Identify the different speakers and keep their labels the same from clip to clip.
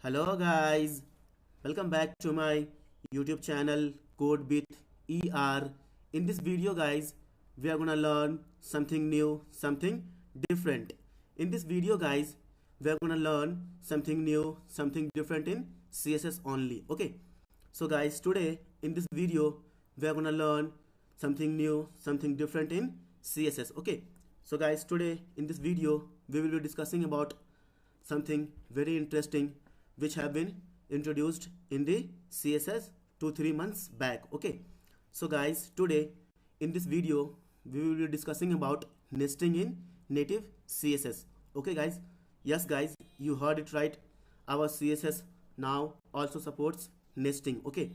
Speaker 1: Hello guys, welcome back to my YouTube channel Code with ER. In this video guys, we are gonna learn something new, something different. In this video guys, we are gonna learn something new, something different in CSS only. Okay, so guys, today in this video, we are gonna learn something new, something different in CSS. Okay, so guys, today in this video, we will be discussing about something very interesting which have been introduced in the CSS 2-3 months back. Okay, so guys, today in this video we will be discussing about nesting in native CSS. Okay guys, yes guys, you heard it right, our CSS now also supports nesting. Okay,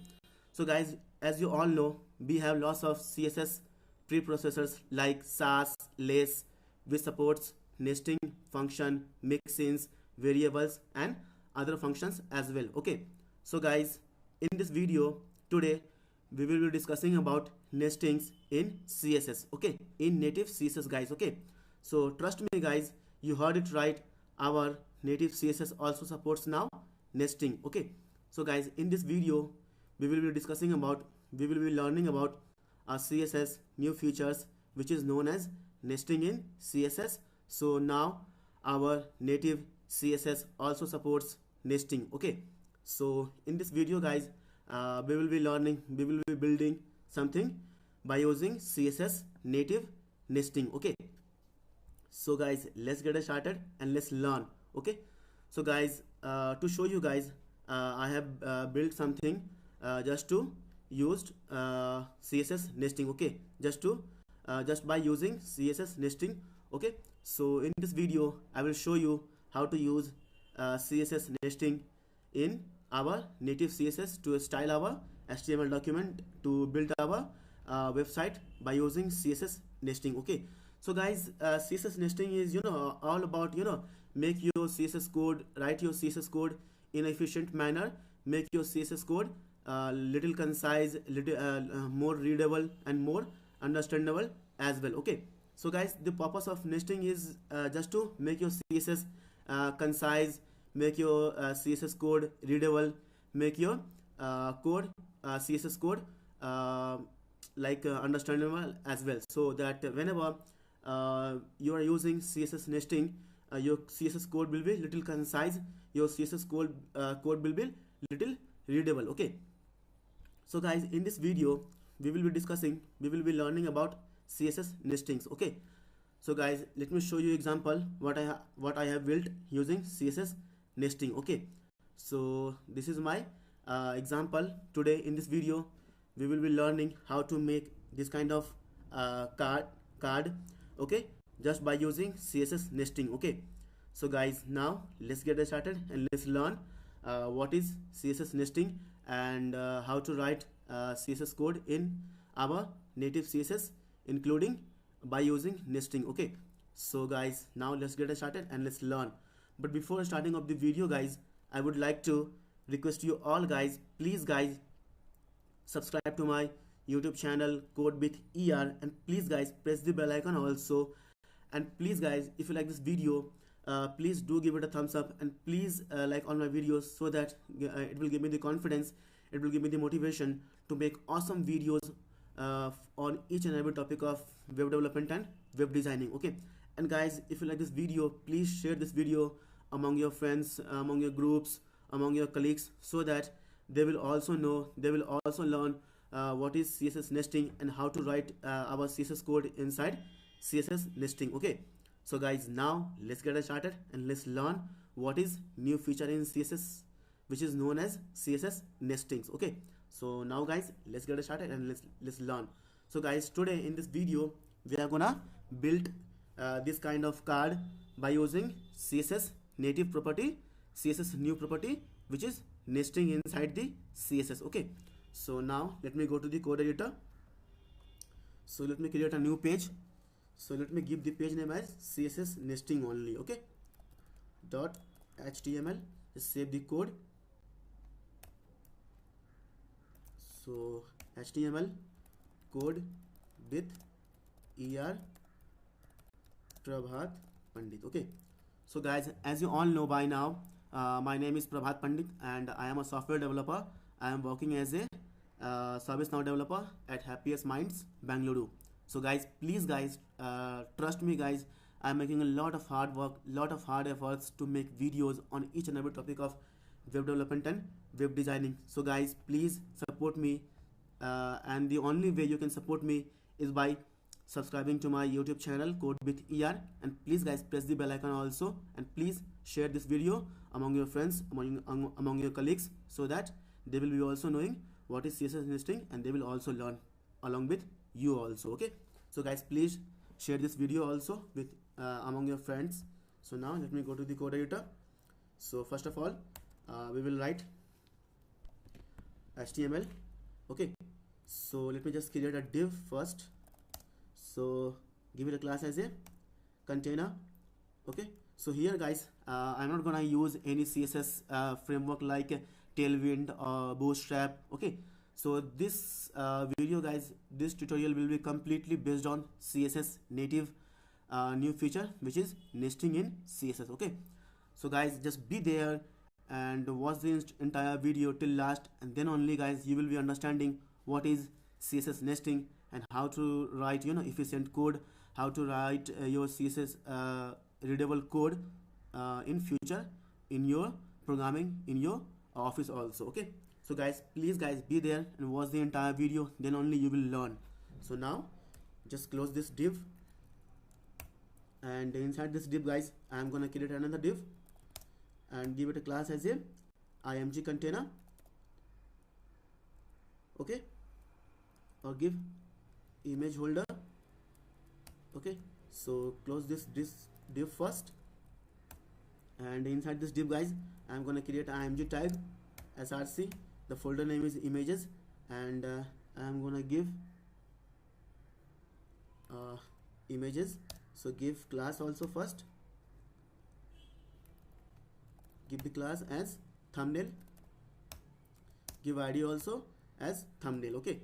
Speaker 1: so guys, as you all know, we have lots of CSS preprocessors like SAS, lace, which supports nesting function, mixins, variables and other functions as well. Okay, so guys, in this video today we will be discussing about nestings in CSS. Okay, in native CSS guys. Okay, so trust me guys, you heard it right, our native CSS also supports now nesting. Okay, so guys, in this video we will be discussing about, we will be learning about our CSS new features which is known as nesting in CSS. So now our native CSS also supports nesting. Okay, so in this video guys, we will be learning, we will be building something by using CSS native nesting. Okay, so guys, let's get started and let's learn. Okay, so guys, to show you guys, I have built something just to used CSS nesting. Okay, just by using CSS nesting. Okay, so in this video I will show you how to use CSS nesting in our native CSS to style our HTML document, to build our website by using CSS nesting. Okay, so guys, CSS nesting is, you know, all about, you know, make your CSS code, write your CSS code in an efficient manner, make your CSS code little concise, little more readable and more understandable as well. Okay, so guys, the purpose of nesting is just to make your CSS concise, make your CSS code readable, make your CSS code understandable as well, so that whenever you are using CSS nesting, your CSS code will be little concise, your CSS code will be little readable. Okay, so guys, in this video we will be discussing, we will be learning about CSS nestings. Okay, so guys, let me show you example what I have built using CSS nesting. Okay, so this is my example. Today in this video we will be learning how to make this kind of card. Okay, just by using CSS nesting. Okay, so guys, now let's get started and let's learn what is CSS nesting and how to write CSS code in our native CSS, including by using nesting. Okay, so guys, now let's get started and let's learn. But before starting of the video guys, I would like to request you all guys, please guys, subscribe to my YouTube channel Code with ER, and please guys press the bell icon also. And please guys, if you like this video, please do give it a thumbs up, and please like all my videos, so that it will give me the confidence, it will give me the motivation to make awesome videos on each and every topic of web development and web designing. Okay, and guys, if you like this video, please share this video among your friends, among your groups, among your colleagues, so that they will also know, they will also learn what is CSS nesting and how to write our CSS code inside CSS nesting. Okay, so guys, now let's get started and let's learn what is new feature in CSS which is known as CSS nestings. Okay, so now guys, let's get started and let's learn. So guys, today in this video we are gonna build this kind of card by using CSS native property, CSS new property, which is nesting inside the CSS. Okay, so now let me go to the code editor. So let me create a new page. So let me give the page name as CSS nesting only. Okay, dot HTML. Just save the code. So HTML code with ER Prabhat Pandit. Okay, so guys, as you all know by now, My name is Prabhat Pandit and I am a software developer. I am working as a ServiceNow developer at Happiest Minds, Bangalore. So guys, please guys, trust me guys, I am making a lot of hard work, lot of hard efforts to make videos on each and every topic of web development and web designing. So guys, please support me, and the only way you can support me is by subscribing to my YouTube channel code with ER, and please guys press the bell icon also, and please share this video among your friends, among your colleagues, so that they will be also knowing what is CSS nesting and they will also learn along with you also. Okay, so guys, please share this video also with among your friends. So now let me go to the code editor. So first of all, we will write HTML. Okay, so let me just create a div first. So give it a class as a container. Okay, so here guys, I'm not gonna use any CSS framework like Tailwind or Bootstrap. Okay, so this video guys, this tutorial will be completely based on CSS native new feature, which is nesting in CSS. Okay, so guys, just be there and watch the entire video till last, and then only guys you will be understanding what is CSS nesting and how to write efficient code, how to write your CSS readable code in future in your programming in your office also. Okay, so guys, please guys be there and watch the entire video, then only you will learn. So now just close this div, and inside this div guys, I am gonna create another div and give it a class as a img container. Okay, or give image holder. Okay, so close this div first, and inside this div guys, I am gonna create img tag src. The folder name is images, and I am gonna give images. So give class also first, give the class as thumbnail, give id also as thumbnail. Okay,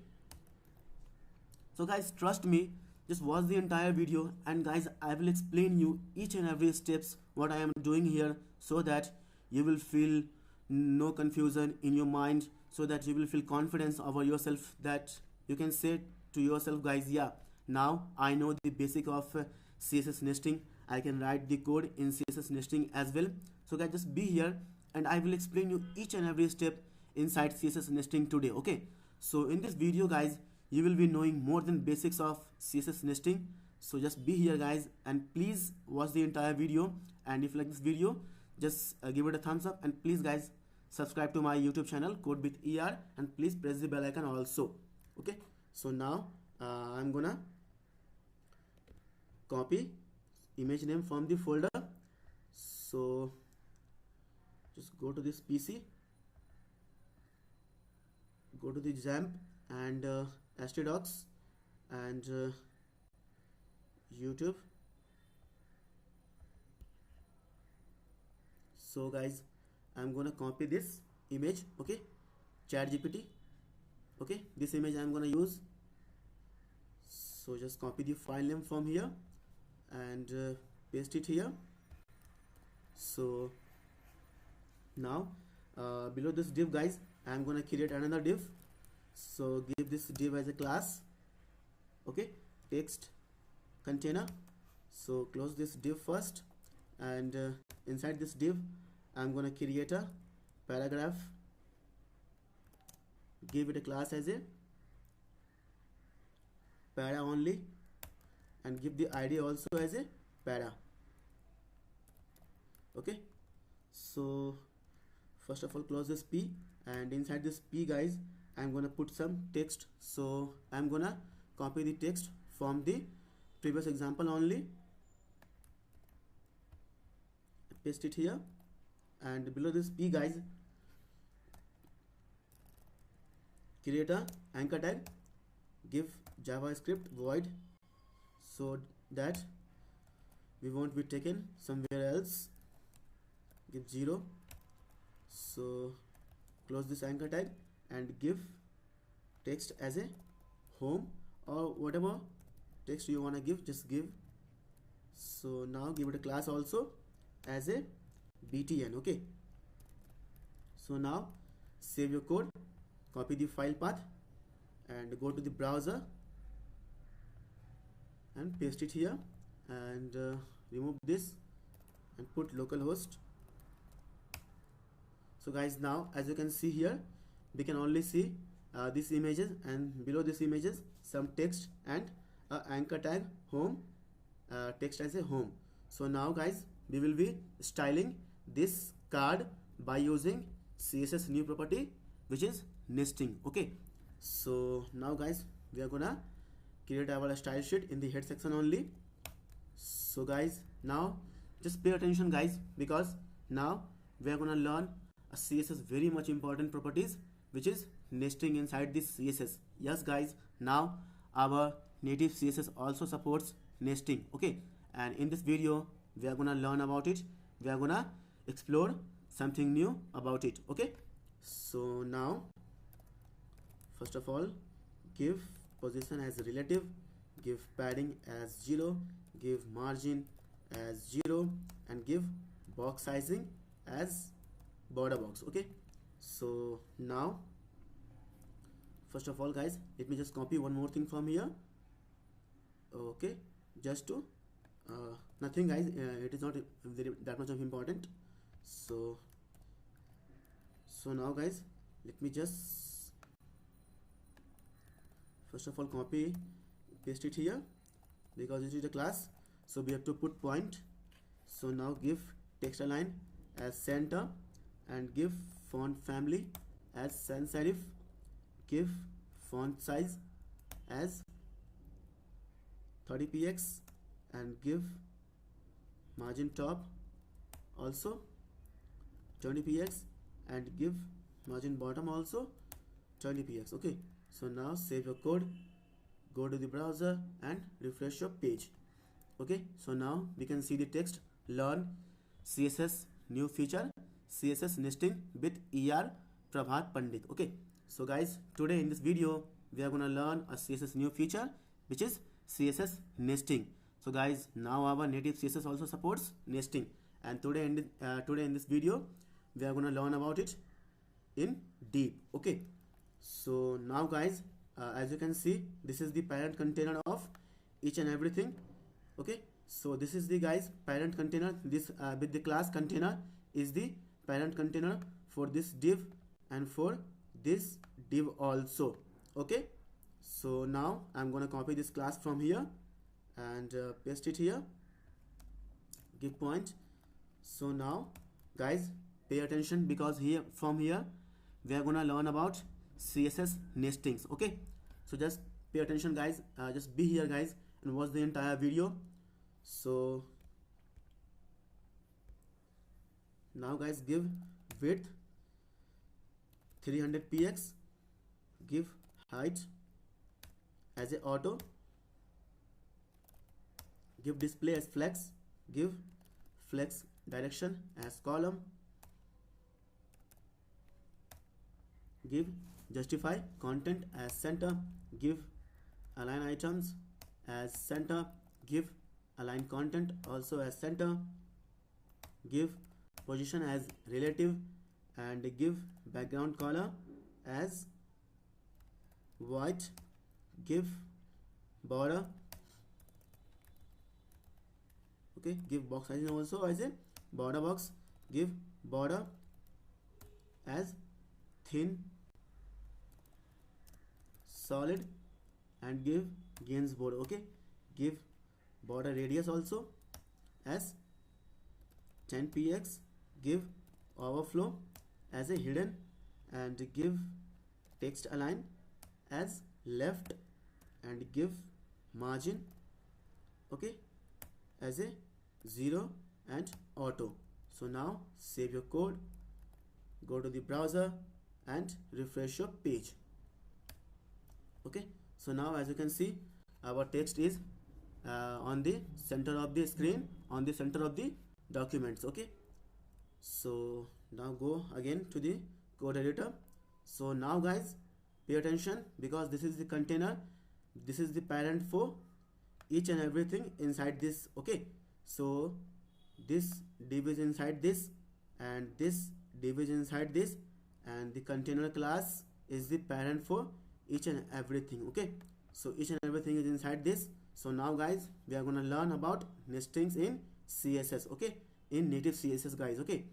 Speaker 1: so guys, trust me, just watch the entire video, and guys, I will explain you each and every steps what I am doing here, so that you will feel no confusion in your mind, so that you will feel confidence over yourself, that you can say to yourself guys, yeah, now I know the basic of CSS nesting, I can write the code in CSS nesting as well. So guys, just be here and I will explain you each and every step inside CSS nesting today. Okay, so in this video guys, you will be knowing more than basics of CSS nesting. So just be here guys, and please watch the entire video, and if you like this video, just give it a thumbs up, and please guys subscribe to my YouTube channel code with ER, and please press the bell icon also. Okay, so now I'm gonna copy image name from the folder. So just go to this PC, go to the XAMPP and htdocs and YouTube. So guys, I'm gonna copy this image. Okay, ChatGPT. Okay, this image I'm gonna use. So just copy the file name from here and paste it here. So now below this div guys, I'm gonna create another div. So give this div as a class. Okay, text container. So close this div first, and inside this div I'm gonna create a paragraph, give it a class as a para only, and give the id also as a para. Okay, so first of all close this p, and inside this p guys, I'm gonna put some text. So I'm gonna copy the text from the previous example only, paste it here, and below this p guys, create a anchor tag, give javascript void, so that we won't be taken somewhere else, give 0. So close this anchor tag and give text as a home, or whatever text you want to give, just give. So now give it a class also as a btn. Okay, So now save your code, copy the file path and go to the browser and paste it here, and remove this and put localhost. So guys, now as you can see here, we can only see these images, and below these images some text and anchor tag home, text as a home. So now guys, we will be styling this card by using CSS new property, which is nesting. Okay, so now guys, we are gonna create our style sheet in the head section only. So guys, now just pay attention guys, because now we are gonna learn a CSS very much important properties, which is nesting inside this CSS. Yes guys, now our native CSS also supports nesting. Okay, and in this video we are gonna learn about it, we are gonna explore something new about it. Okay, so now first of all, give position as relative, give padding as 0, give margin as 0, and give box sizing as border box. Okay, so now first of all guys, let me just copy one more thing from here. Okay, just to nothing guys, it is not very that much of important. So now guys, let me just first of all copy paste it here, because it is a class, so we have to put point. So now give text align as center, and give font family as sans serif, give font size as 30px, and give margin top also 20px, and give margin bottom also 20px. Okay, so now save your code, go to the browser and refresh your page. Okay, so now we can see the text, learn CSS new feature, CSS nesting with Prabhat Pandit. Okay, so guys, today in this video we are gonna learn a CSS new feature, which is CSS nesting. So guys, now our native CSS also supports nesting, and today in this video we are gonna learn about it in deep. Okay, so now guys, as you can see, this is the parent container of each and everything. Okay, so this is the guys parent container, this with the class container is the parent container for this div and for this div also. Okay, so now I'm gonna copy this class from here and paste it here, give point. So now guys, pay attention, because here from here we are gonna learn about CSS nestings. Okay, so just pay attention guys, just be here guys and watch the entire video. So now guys, give width 300px, give height as a auto, give display as flex, give flex direction as column, give justify content as center, give align items as center, give align content also as center, give position as relative, and give background color as white, give border. Okay, give box sizing also as a border box, give border as thin solid, and give gains border. Okay, give border radius also as 10px, give overflow as a hidden, and give text align as left, and give margin, okay, as a 0 and auto. So now save your code, go to the browser and refresh your page. Okay, so now as you can see, our text is on the center of the screen, on the center of the documents. Okay, so now go again to the code editor. So now guys, pay attention, because this is the container, this is the parent for each and everything inside this. Okay, so this div is inside this, and this div is inside this, and the container class is the parent for each and everything. Okay, so each and everything is inside this. So now guys, we are going to learn about nestings in CSS. Okay, in native CSS guys. Okay,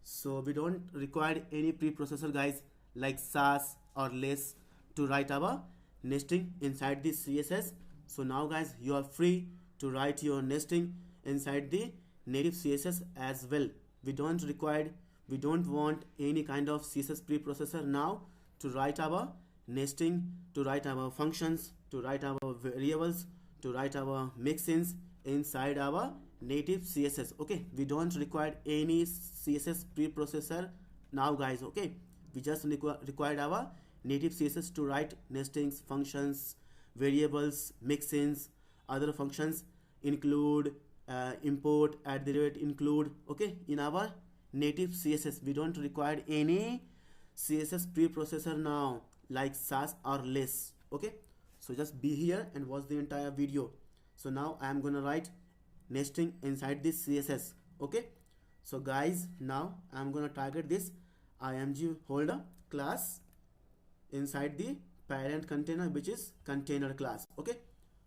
Speaker 1: so we don't require any preprocessor guys like SAS or less to write our nesting inside the CSS. So now guys, you are free to write your nesting inside the native CSS as well. We don't want any kind of CSS preprocessor now to write our nesting, to write our functions, to write our variables, to write our mixins inside our native CSS. Okay, we don't require any CSS preprocessor now guys. Okay, we just required our native CSS to write nestings, functions, variables, mixins, other functions, include, import, include. Okay, in our native CSS we don't require any CSS preprocessor now like SAS or less. Okay, so just be here and watch the entire video. So now I am gonna write nesting inside this CSS. Okay, so guys, now I am gonna target this img holder class inside the parent container, which is container class. Okay,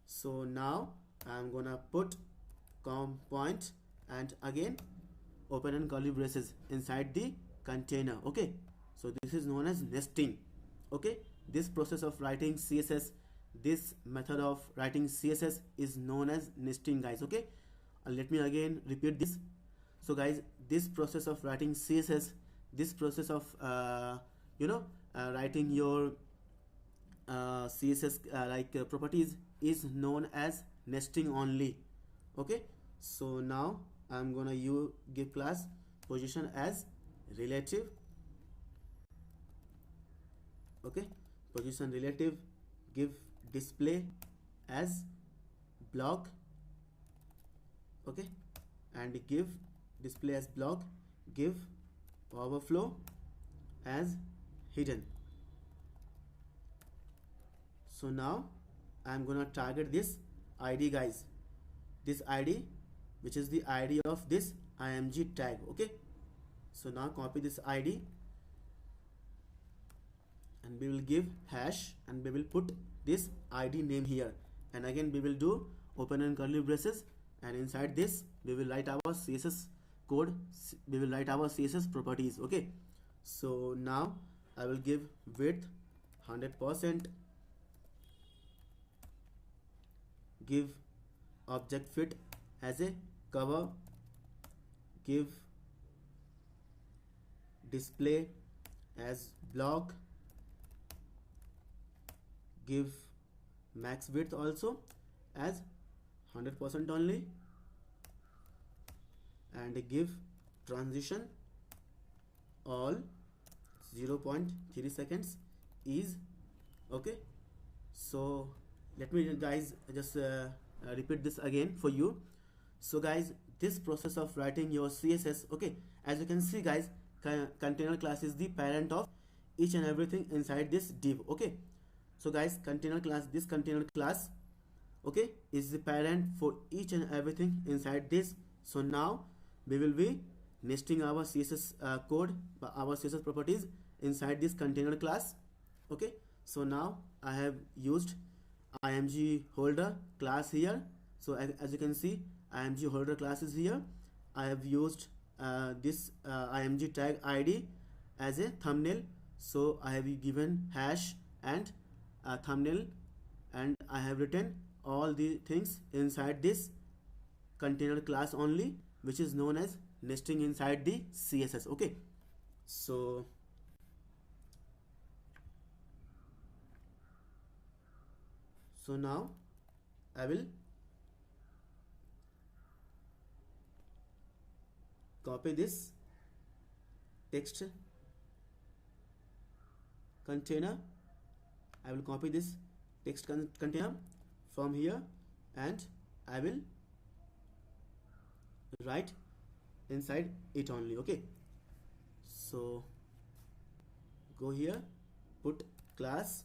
Speaker 1: so now I'm gonna put point and again open and curly braces inside the container. Okay, so this is known as nesting. Okay, this process of writing CSS, this method of writing CSS is known as nesting guys. Okay, let me again repeat this. So guys, this process of writing CSS, this process of writing your CSS properties is known as nesting only. Okay, so now I'm gonna give class position as relative. Okay, position relative, give display as block. Okay, and give display as block, give overflow as hidden. So now I'm gonna target this ID guys, this ID which is the ID of this img tag. Okay, so now copy this ID and we will give hash and we will put this ID name here, and again we will do open and curly braces, and inside this we will write our CSS code, we will write our CSS properties. Okay, so now I will give width 100%, give object fit as a cover, give display as block, give max width also as 100% only, and give transition all 0.3 seconds is. Okay, so let me guys just repeat this again for you. So guys, this process of writing your CSS, okay, as you can see guys, container class is the parent of each and everything inside this div. Okay, so guys, container class, this container class, okay, is the parent for each and everything inside this. So now we will be nesting our CSS code, our CSS properties inside this container class. Okay, so now I have used img holder class here. So as you can see, img holder class is here. I have used this img tag ID as a thumbnail. So I have given hash and thumbnail, and I have written all the things inside this container class only, which is known as nesting inside the CSS. Okay, so now I will copy this text container. I will copy this text container from here, and I will write inside it only. Okay, so go here, put class,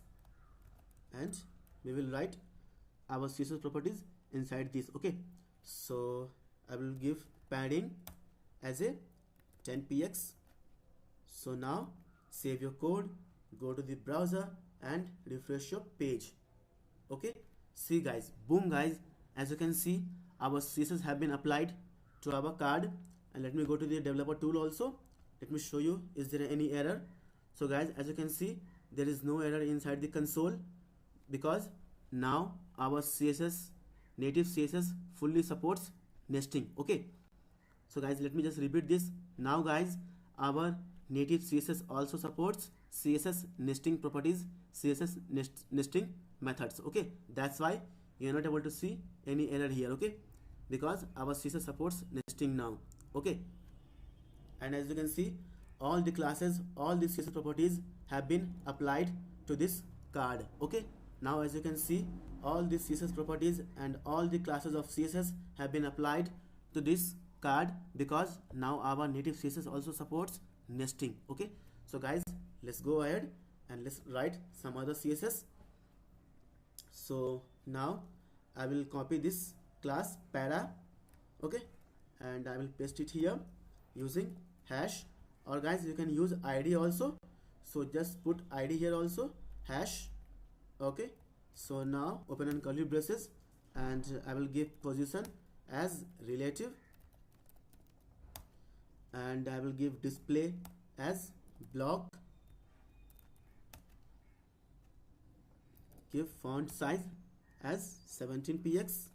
Speaker 1: and we will write our CSS properties inside this. Okay, so I will give padding as a 10 px. So now save your code, go to the browser and refresh your page. Okay, see guys, boom guys, as you can see our CSS have been applied to our card. And let me go to the developer tool also. Let me show you, is there any error? So guys, as you can see, there is no error inside the console, because now our CSS, native CSS fully supports nesting. Okay, so guys, let me just repeat this. Now guys, our native CSS also supports CSS nesting properties, CSS nesting methods. Okay, that's why you are not able to see any error here. Okay, because our CSS supports nesting now. Okay, and as you can see, all the classes, all the CSS properties have been applied to this card. Okay, now as you can see, all the CSS properties and all the classes of CSS have been applied to this card, because now our native CSS also supports nesting. Okay, so guys, let's go ahead and let's write some other CSS. So now I will copy this class para. Okay, and I will paste it here using hash, or guys, you can use id also. So just put id here also, hash. Okay, so now open and curly braces, and I will give position as relative, and I will give display as block, give font size as 17px,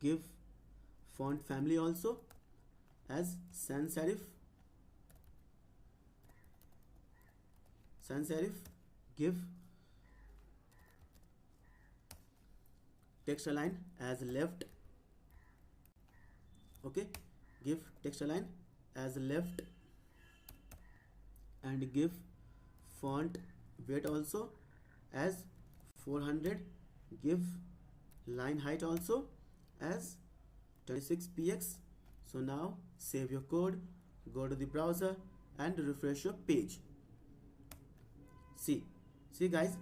Speaker 1: give font family also as sans serif, give text align as left. Okay, give text align as left, and give font weight also as 400, give line height also as 26px. So now save your code, go to the browser and refresh your page. See guys,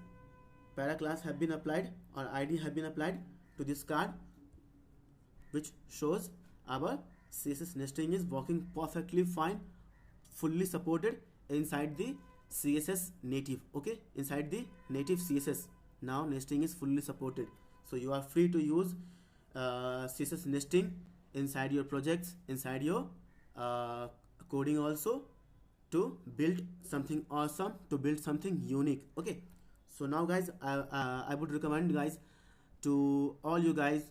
Speaker 1: para class have been applied, or id have been applied to this card, which shows our CSS nesting is working perfectly fine, fully supported inside the CSS native. Okay, inside the native CSS now nesting is fully supported. So you are free to use CSS nesting inside your projects, inside your coding also, to build something awesome, to build something unique. Okay, so now guys, I would recommend guys, to all you guys,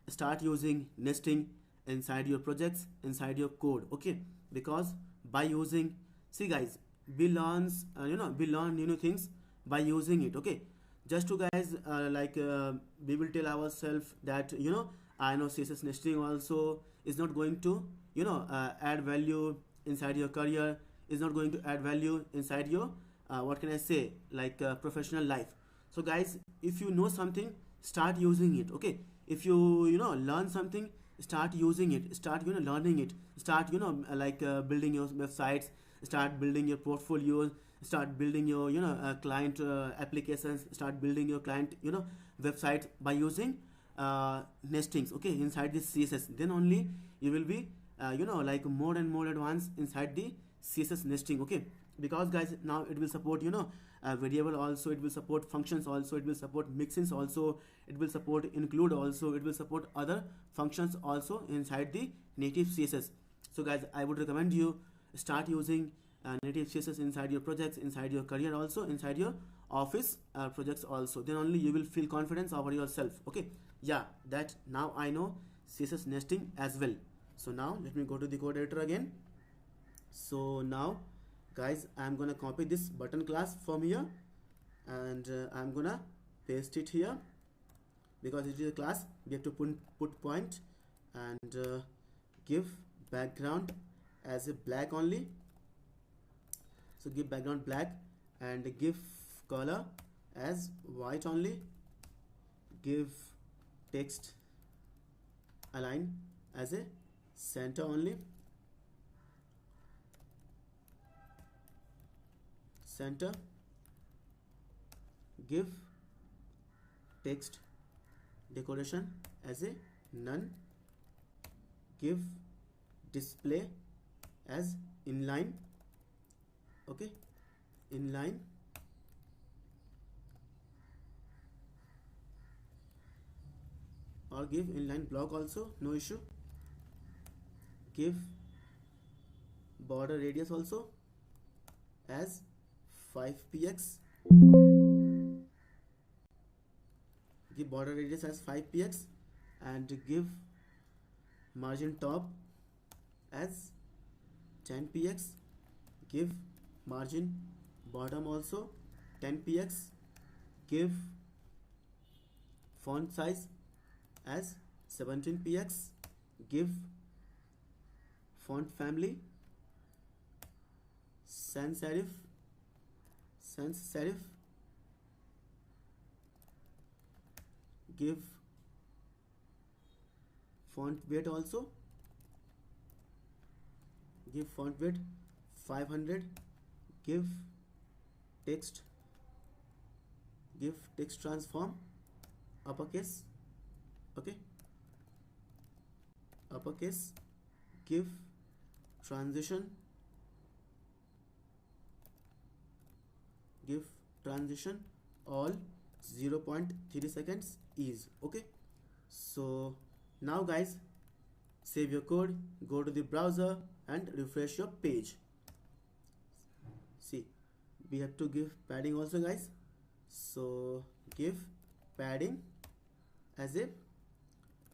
Speaker 1: start using nesting inside your projects, inside your code. Okay, because by using, see guys, we learn we learn new things by using it. Okay, just to guys, we will tell ourselves that I know CSS nesting also is not going to add value inside your career, is not going to add value inside your what can I say, professional life. So guys, if you know something, start using it. Okay, if you learn something, start using it, start learning it, start building your websites, start building your portfolios, start building your client applications, start building your client website by using nestings. Okay, inside this CSS, then only you will be more and more advanced inside the CSS nesting. Okay, because guys, now it will support variable also, it will support functions also, it will support mixins also, it will support include also, it will support other functions also inside the native CSS. So guys, I would recommend you start using native CSS inside your projects, inside your career also, inside your office projects also. Then only you will feel confidence over yourself. Okay, yeah, that now I know CSS nesting as well. So now let me go to the code editor again. So now guys, I'm gonna copy this button class from here, and I'm gonna paste it here, because it is a class. We have to put point, and give background as a black only. So give background black, and give color as white only, give text align as a center only, center, give text decoration as a none, give display as inline. okay, inline, or give inline block also, no issue. Give border radius also as 5 px, give border radius as 5 px, and give margin top as 10 px, give margin bottom also 10 px, give font size as 17 px, give font family sans serif, give font weight also, give font weight 500, give text transform uppercase, okay, uppercase, give transition all 0.3 seconds is, okay. So now guys, save your code, go to the browser and refresh your page. See, we have to give padding also guys, so give padding as a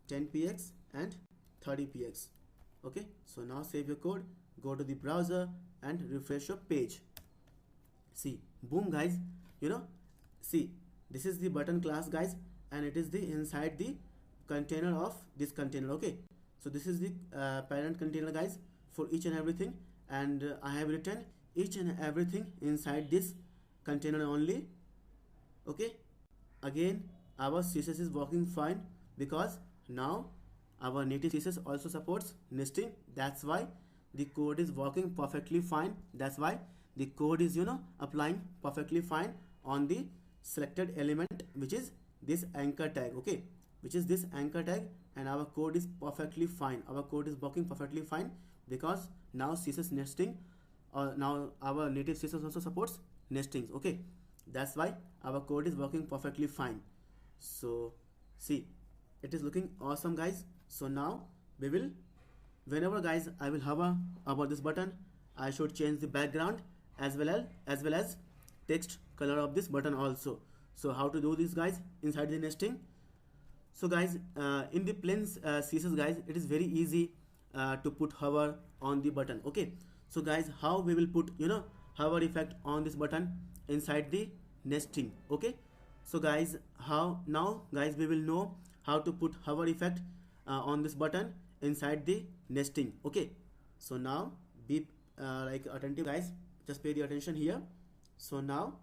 Speaker 1: 10 px and 30 px, okay. So now save your code, go to the browser and refresh your page. See, boom guys, see, this is the button class guys, and it is the inside the container of this container, okay. So this is the parent container guys for each and everything, and I have written each and everything inside this container only, okay. Again, our CSS is working fine because now our native CSS also supports nesting. That's why the code is working perfectly fine. That's why the code is applying perfectly fine on the selected element, which is this anchor tag, okay, which is this anchor tag, and our code is perfectly fine. Our code is working perfectly fine because now CSS nesting, now our native CSS also supports nestings, okay. That's why our code is working perfectly fine. So see, it is looking awesome guys. So now we will, whenever guys I will hover about this button, I should change the background as well as text color of this button also. So how to do this guys inside the nesting? So guys, in the plain CSS guys, it is very easy to put hover on the button, okay. So guys, how we will put hover effect on this button inside the nesting, okay. So guys, how now guys we will know how to put hover effect on this button inside the nesting, okay. So now be like attentive guys, just pay the attention here. So now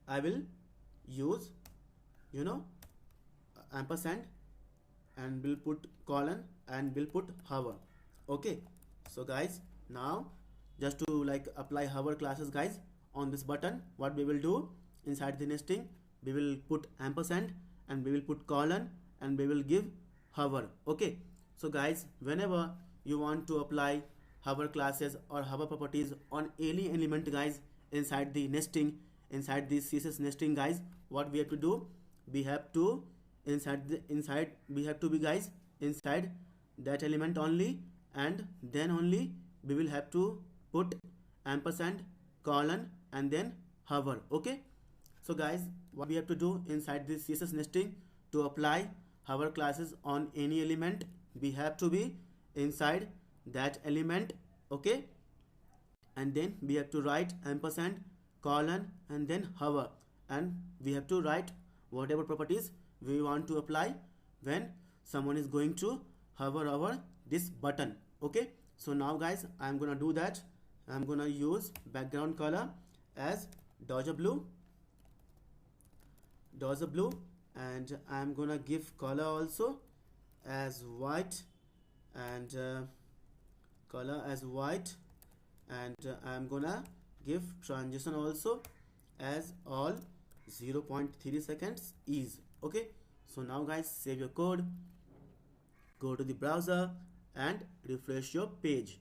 Speaker 1: I will use ampersand, and we'll put colon, and we'll put hover, okay. So guys, now just to like apply hover classes guys on this button, what we will do inside the nesting, we will put ampersand, and we will put colon, and we will give hover, okay. So guys, whenever you want to apply hover classes or hover properties on any element guys inside the nesting, inside the CSS nesting guys, what we have to do, we have to we have to be guys inside that element only, and then only we will have to put ampersand, colon, and then hover, okay. So guys, what we have to do inside this CSS nesting to apply hover classes on any element, we have to be inside that element, okay, and then we have to write ampersand, colon, and then hover, and we have to write whatever properties we want to apply when someone is going to hover over this button, okay. So now guys, I'm gonna do that. I'm gonna use background color as dodger blue, and I'm gonna give color also as white, and color as white, and I'm gonna give transition also as all 0.3 seconds is, okay. So now guys, save your code, go to the browser and refresh your page.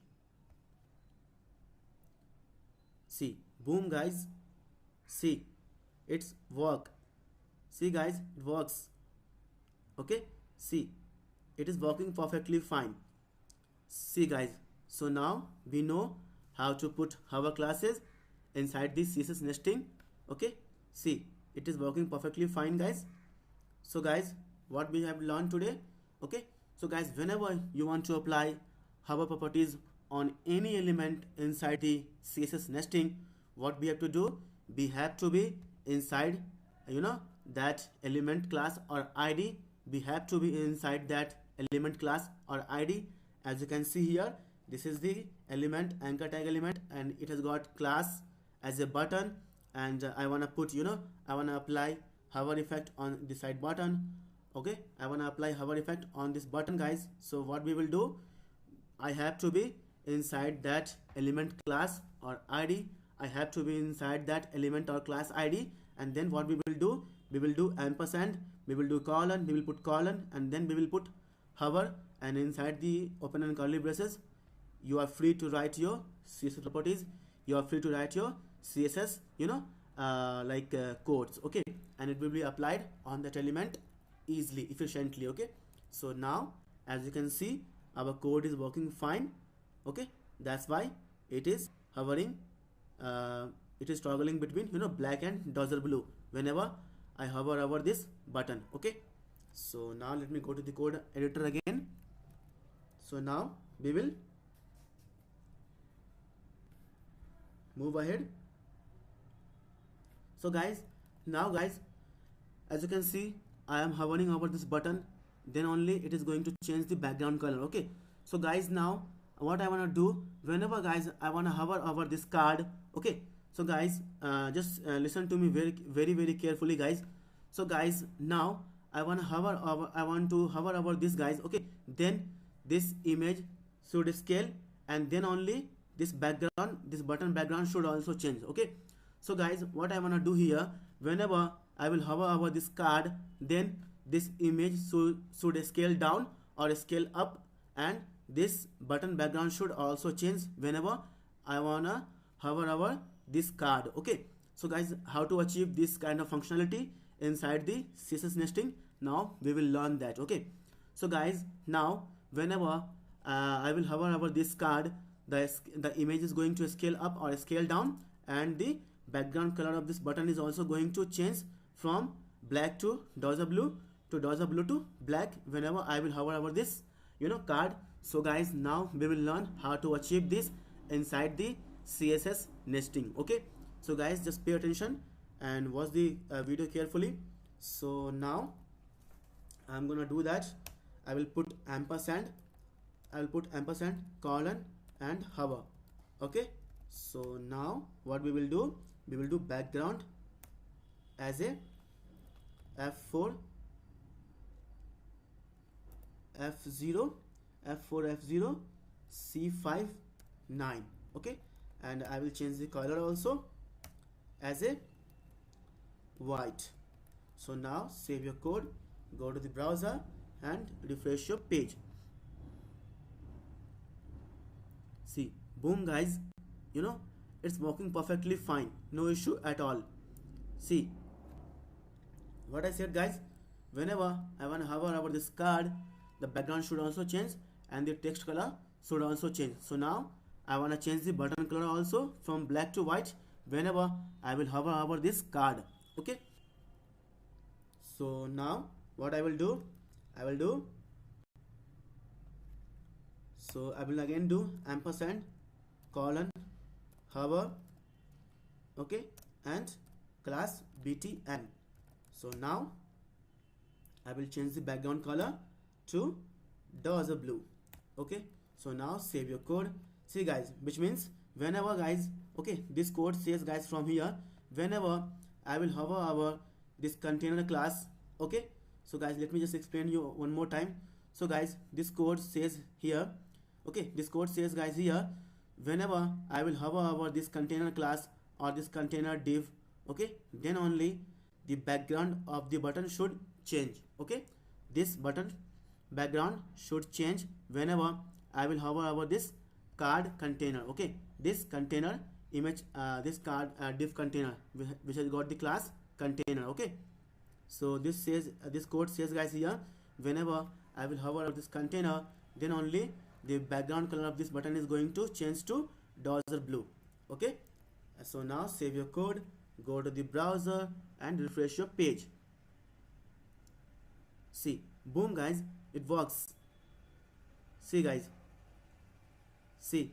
Speaker 1: See, boom guys. See, it's work. See guys, it works. Okay, see, it is working perfectly fine. See guys, so now we know how to put hover classes inside this CSS nesting. Okay, see, it is working perfectly fine guys. So guys, what we have learned today. Okay, so guys, whenever you want to apply hover properties on any element inside the CSS nesting, what we have to do, we have to be inside, that element class or id. We have to be inside that element class or id. As you can see here, this is the element, anchor tag element, and it has got class as a button. And I want to put, I want to apply hover effect on the side button. Okay, I want to apply hover effect on this button guys. So what we will do, I have to be inside that element class or id. I have to be inside that element or class id. And then what we will do ampersand, we will do colon, we will put colon, and then we will put hover. And inside the open and curly braces, you are free to write your CSS properties. You are free to write your CSS, codes. Okay, and it will be applied on that element easily, efficiently. Okay, so now as you can see, our code is working fine. Okay, that's why it is hovering. It is toggling between black and dozer blue whenever I hover over this button. Okay, so now let me go to the code editor again. So now we will move ahead. So guys, now guys, as you can see, I am hovering over this button, then only it is going to change the background color. Okay, so guys, now what I want to do, whenever guys I want to hover over this card. Okay, so guys, just listen to me very carefully guys. So guys, now I want to hover over this guys. Okay, then this image should scale, and then only this button background should also change. Okay, so guys, what I want to do here, whenever I will hover over this card, then this image should scale down or scale up, and this button background should also change whenever I wanna hover over this card. Okay, so guys, how to achieve this kind of functionality inside the CSS nesting, now we will learn that. Okay, so guys, now whenever I will hover over this card, the image is going to scale up or scale down, and the background color of this button is also going to change from black to dozer blue to black whenever I will hover over this card. So guys, now we will learn how to achieve this inside the CSS nesting. Okay, so guys, just pay attention and watch the video carefully. So now I'm gonna do that. I will put ampersand, colon, and hover. Okay, so now what we will do, we will do background as a F4 F0 C5 9. Okay, and I will change the color also as a white. So now save your code, go to the browser and refresh your page. See, boom guys, it's working perfectly fine, no issue at all. See what I said guys, whenever I want to hover over this card, the background should also change and the text color should also change. So now I want to change the button color also from black to white whenever I will hover over this card. Okay, so now what I will do, so I will again do ampersand, colon, hover. Okay, and class btn. So now I will change the background color to dozer blue. Okay, so now save your code. See guys, which means whenever guys, okay, this code says guys from here, whenever I will hover over this container class. Okay, so guys, let me just explain you one more time. So guys, this code says here, okay, this code says guys here, whenever I will hover over this container class or this container div, okay, then only the background of the button should change. Okay, this button background should change whenever I will hover over this card container. Okay, this container image this card div container which has got the class container. Okay, so this says this code says guys here, whenever I will hover over this container, then only the background color of this button is going to change to dozer blue. Okay, so now save your code, go to the browser and refresh your page. See, boom guys, it works. See guys, see.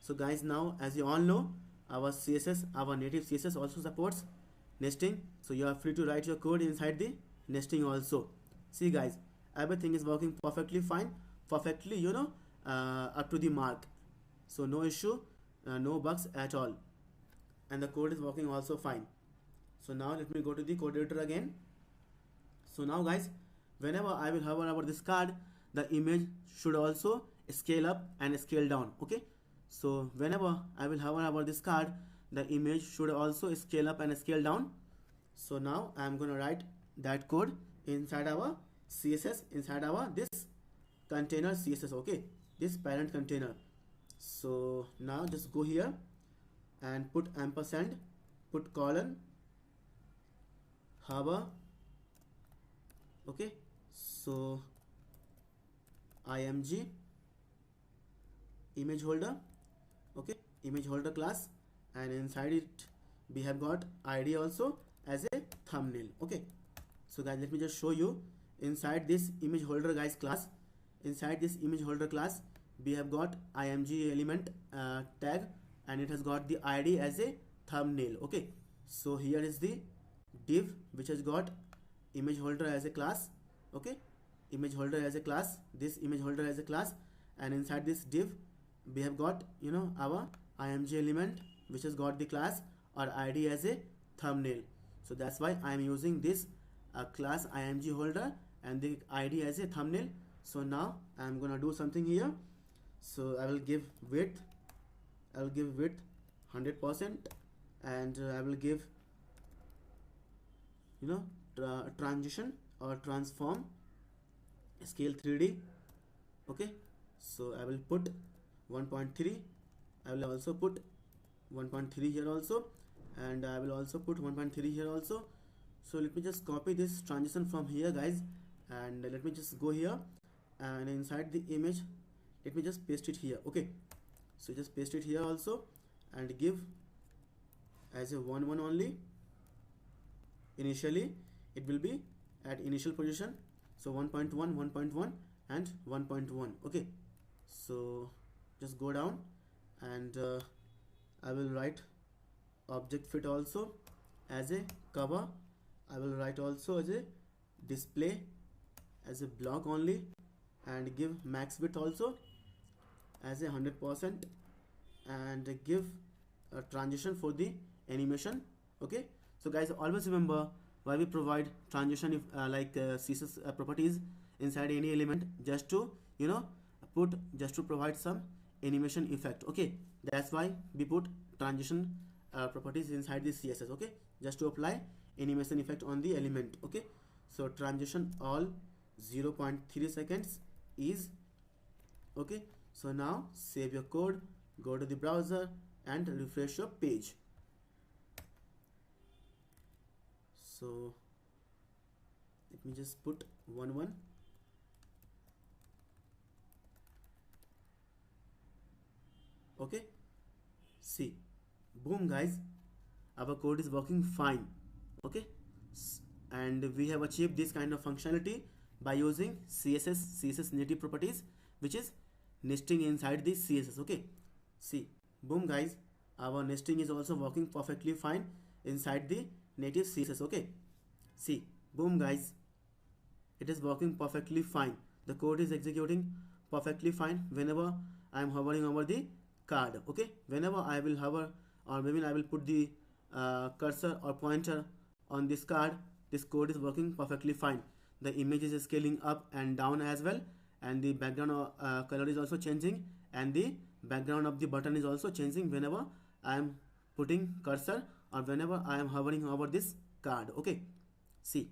Speaker 1: So guys, now as you all know, our CSS, our native CSS also supports nesting, so you are free to write your code inside the nesting also. See guys, everything is working perfectly fine, perfectly, you know, up to the mark. So no issue, no bugs at all, and the code is working also fine. So now let me go to the code editor again. So now guys, whenever I will hover over this card, the image should also scale up and scale down. Okay, so whenever I will hover over this card, the image should also scale up and scale down. So now I am going to write that code inside our CSS, inside our this container CSS. Okay, this parent container. So now just go here and put ampersand, put colon, hover. Okay, so img image holder. Okay, image holder class, and inside it we have got id also as a thumbnail. Okay, so guys, let me just show you. Inside this image holder guys class, inside this image holder class we have got img element tag, and it has got the id as a thumbnail. Okay, so here is the div which has got image holder as a class. Okay, image holder as a class, this image holder as a class, and inside this div we have got, you know, our img element which has got the class or id as a thumbnail. So that's why I am using this class img holder and the id as a thumbnail. So now I am gonna do something here. So I will give width, 100%, and I will give, you know, transition or transform scale 3D. Okay, so I will put 1.3, I will also put 1.3 here also, and I will also put 1.3 here also. So let me just copy this transition from here guys, and let me just go here, and inside the image let me just paste it here. Okay, so just paste it here also, and give as a 1 only. Initially it will be at initial position, so 1.1, 1.1 and 1.1. Okay, so just go down, and I will write object fit also as a cover. I will write also as a display as a block only, and give max width also as a 100%, and give a transition for the animation. Okay, so guys, always remember why we provide transition if CSS properties inside any element, just to, you know, just to provide some animation effect. Okay, that's why we put transition properties inside the CSS. Okay, just to apply animation effect on the element. Okay, so transition all 0.3 seconds is okay. So now save your code, go to the browser and refresh your page. So let me just put 1. Okay, see, boom guys, our code is working fine. Okay, and we have achieved this kind of functionality by using CSS native properties, which is nesting inside the CSS. Okay, see, boom guys, our nesting is also working perfectly fine inside the native CSS. Okay, see, boom guys, it is working perfectly fine. The code is executing perfectly fine whenever I am hovering over the card. Okay, whenever I will hover, or maybe I will put the cursor or pointer on this card, this code is working perfectly fine. The image is scaling up and down as well, and the background color is also changing, and the background of the button is also changing whenever I am putting cursor or whenever I am hovering over this card. Okay, see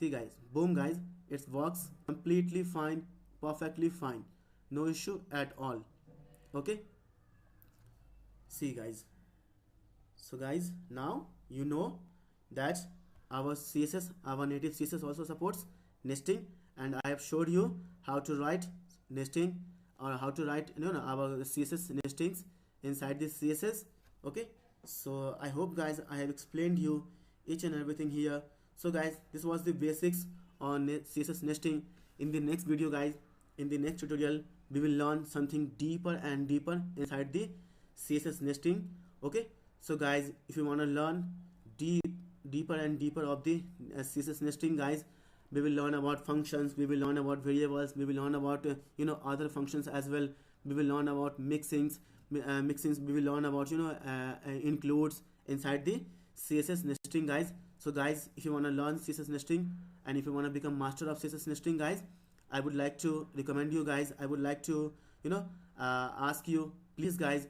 Speaker 1: guys, boom guys, it works completely fine, perfectly fine, no issue at all. Okay, See guys, so guys, now you know that our CSS, our native CSS also supports nesting, and I have showed you how to write nesting, or how to write our CSS nestings inside this CSS. Okay, so I hope guys I have explained you each and everything here. So guys, this was the basics on CSS nesting. In the next video guys, in the next tutorial, we will learn something deeper and deeper inside the CSS nesting. Okay, so guys, if you want to learn deeper and deeper of the CSS nesting guys, we will learn about functions, we will learn about variables, we will learn about other functions as well. We will learn about mixings, we will learn about includes inside the CSS nesting guys. So guys, if you want to learn CSS nesting, and if you want to become master of CSS nesting guys, I would like to recommend you guys, I would like to ask you, please guys,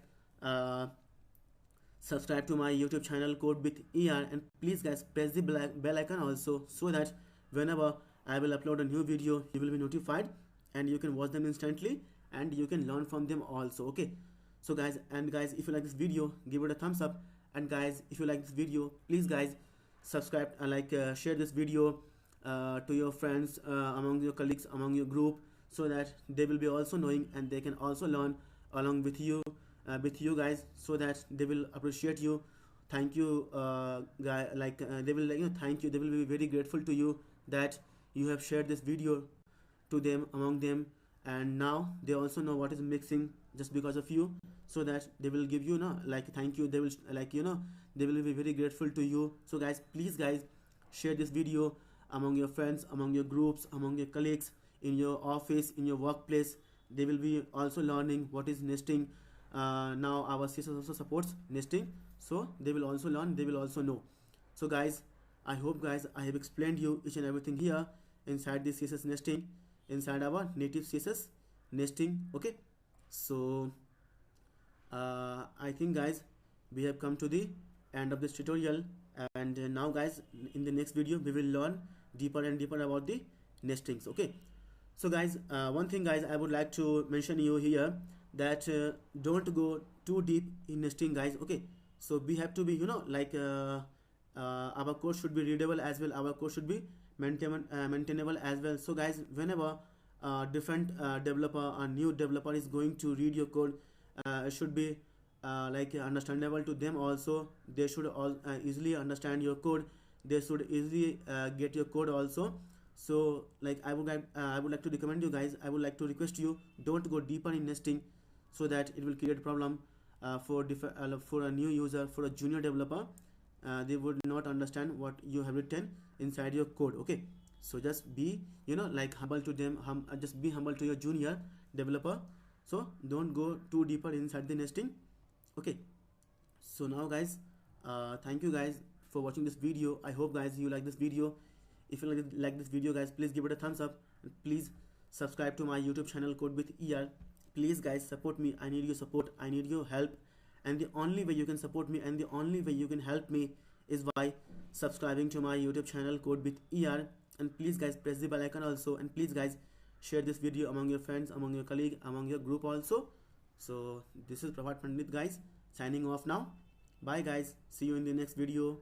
Speaker 1: subscribe to my YouTube channel Code with ER, and please guys press the bell icon also, so that whenever I will upload a new video, you will be notified and you can watch them instantly and you can learn from them also. Okay, so guys, and guys, if you like this video, give it a thumbs up, and guys, if you like this video, please guys subscribe and share this video to your friends, among your colleagues, among your group, so that they will be also knowing and they can also learn along with you guys, so that they will appreciate you. Thank you guy, they will thank you, they will be very grateful to you that you have shared this video to them, among them, and now they also know what is mixing just because of you, so that they will give you thank you, they will they will be very grateful to you. So guys, please guys, share this video among your friends, among your groups, among your colleagues, in your office, in your workplace. They will be also learning what is nesting. Now our CSS also supports nesting, so they will also learn, they will also know. So guys, I hope guys I have explained you each and everything here inside the CSS nesting, inside our native CSS nesting. Okay, so I think guys we have come to the end of this tutorial, and now guys, in the next video we will learn deeper and deeper about the nestings. Okay, so guys, one thing guys I would like to mention you here, that don't go too deep in nesting guys. Okay, so we have to be our code should be readable as well, our code should be maintainable as well. So guys, whenever different developer, a new developer is going to read your code, it should be understandable to them also. They should all easily understand your code, they should easily get your code also. So I would like to recommend you guys, I would like to request you, don't go deeper in nesting, so that it will create problem for a new user, for a junior developer. They would not understand what you have written inside your code. Okay, so just be humble to them, just be humble to your junior developer. So don't go too deeper inside the nesting. Okay, so now guys, thank you guys for watching this video. I hope guys you like this video. If you like this video guys, please give it a thumbs up, and please subscribe to my YouTube channel Code with ER. Please guys, support me, I need your support, I need your help, and the only way you can support me and the only way you can help me is by subscribing to my YouTube channel Code with ER. And please guys press the bell icon also, and please guys share this video among your friends, among your colleague, among your group also. So this is Prabhat Pandit guys, signing off now. Bye guys, see you in the next video.